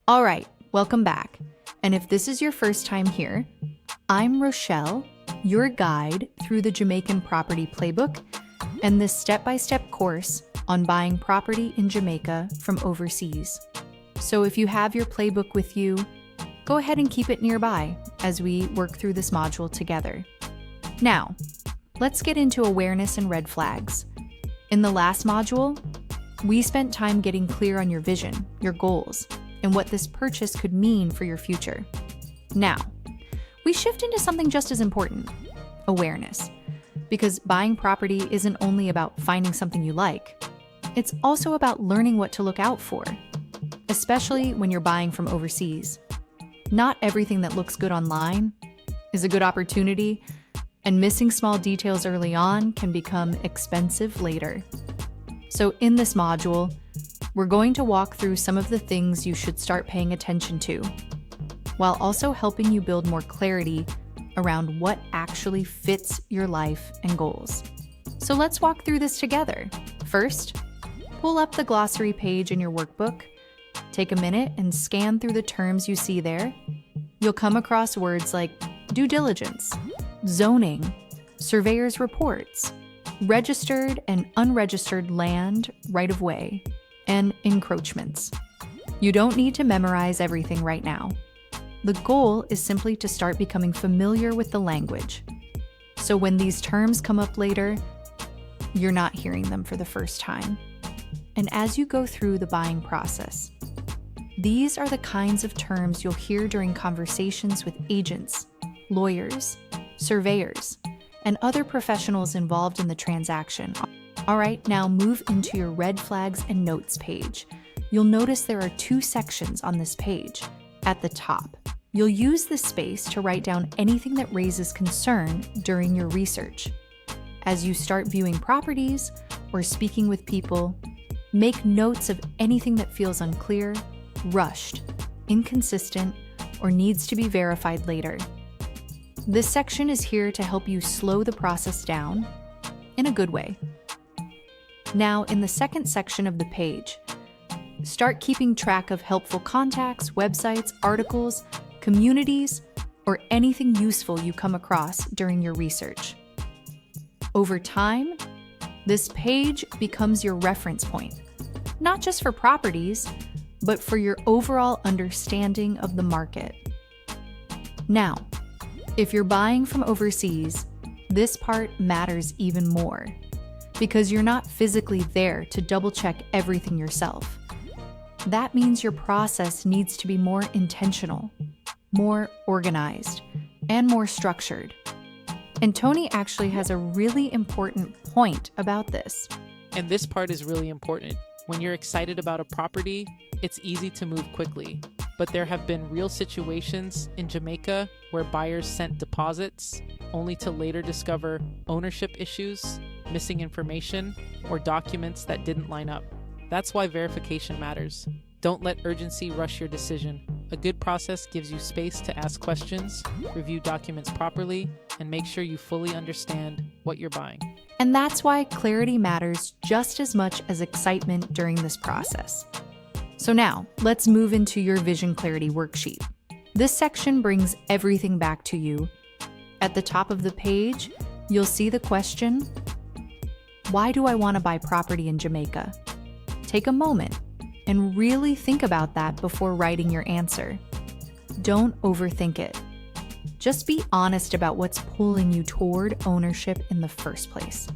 All right, welcome back. And if this is your first time here, I'm Rochelle, your guide through the Jamaican Property Playbook and this step-by-step course on buying property in Jamaica from overseas. So if you have your playbook with you, go ahead and keep it nearby as we work through this module together. Now, let's get into awareness and red flags. In the last module, we spent time getting clear on your vision, your goals, and what this purchase could mean for your future. Now, we shift into something just as important, awareness. Because buying property isn't only about finding something you like, it's also about learning what to look out for, especially when you're buying from overseas. Not everything that looks good online is a good opportunity, and missing small details early on can become expensive later. So in this module, we're going to walk through some of the things you should start paying attention to, while also helping you build more clarity around what actually fits your life and goals. So let's walk through this together. First, pull up the glossary page in your workbook. Take a minute and scan through the terms you see there. You'll come across words like due diligence, zoning, surveyor's reports, registered and unregistered land right-of-way, and encroachments. You don't need to memorize everything right now. The goal is simply to start becoming familiar with the language. So when these terms come up later, you're not hearing them for the first time. And as you go through the buying process, these are the kinds of terms you'll hear during conversations with agents, lawyers, surveyors, and other professionals involved in the transaction. All right, now move into your red flags and notes page. You'll notice there are two sections on this page. At the top, you'll use this space to write down anything that raises concern during your research. As you start viewing properties or speaking with people, make notes of anything that feels unclear, rushed, inconsistent, or needs to be verified later. This section is here to help you slow the process down in a good way. Now, in the second section of the page, start keeping track of helpful contacts, websites, articles, communities, or anything useful you come across during your research. Over time, this page becomes your reference point, not just for properties, but for your overall understanding of the market. Now, if you're buying from overseas, this part matters even more because you're not physically there to double-check everything yourself. That means your process needs to be more intentional, more organized, and more structured. And Tony actually has a really important point about this. And this part is really important. When you're excited about a property, it's easy to move quickly. But there have been real situations in Jamaica where buyers sent deposits only to later discover ownership issues, missing information, or documents that didn't line up. That's why verification matters. Don't let urgency rush your decision. A good process gives you space to ask questions, review documents properly, and make sure you fully understand what you're buying. And that's why clarity matters just as much as excitement during this process. So now, let's move into your vision clarity worksheet. This section brings everything back to you. At the top of the page, you'll see the question, why do I want to buy property in Jamaica? Take a moment and really think about that before writing your answer. Don't overthink it. Just be honest about what's pulling you toward ownership in the first place.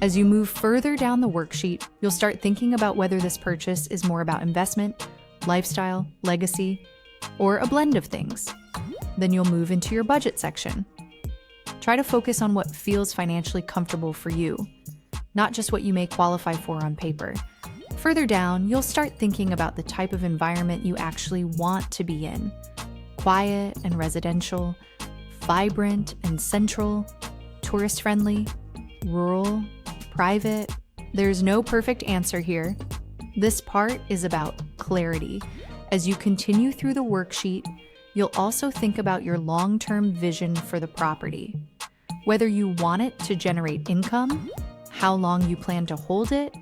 As you move further down the worksheet, you'll start thinking about whether this purchase is more about investment, lifestyle, legacy, or a blend of things. Then you'll move into your budget section. Try to focus on what feels financially comfortable for you, not just what you may qualify for on paper. Further down, you'll start thinking about the type of environment you actually want to be in. Quiet and residential, vibrant and central, tourist-friendly, rural, private. There's no perfect answer here. This part is about clarity. As you continue through the worksheet, you'll also think about your long-term vision for the property. Whether you want it to generate income, how long you plan to hold it,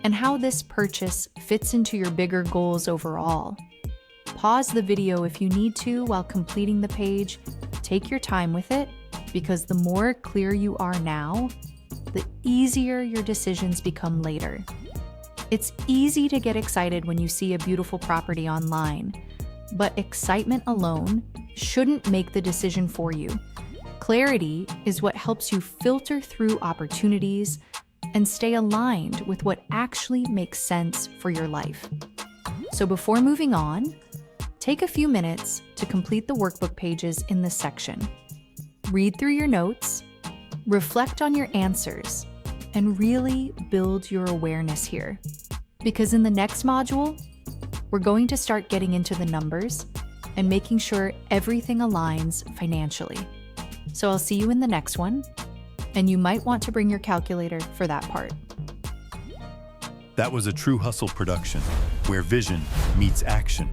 and how this purchase fits into your bigger goals overall. Pause the video if you need to while completing the page. Take your time with it, because the more clear you are now, the easier your decisions become later. It's easy to get excited when you see a beautiful property online, but excitement alone shouldn't make the decision for you. Clarity is what helps you filter through opportunities and stay aligned with what actually makes sense for your life. So before moving on, take a few minutes to complete the workbook pages in this section. Read through your notes, reflect on your answers, and really build your awareness here. Because in the next module, we're going to start getting into the numbers and making sure everything aligns financially. So I'll see you in the next one, and you might want to bring your calculator for that part. That was a True Hustle production, where vision meets action.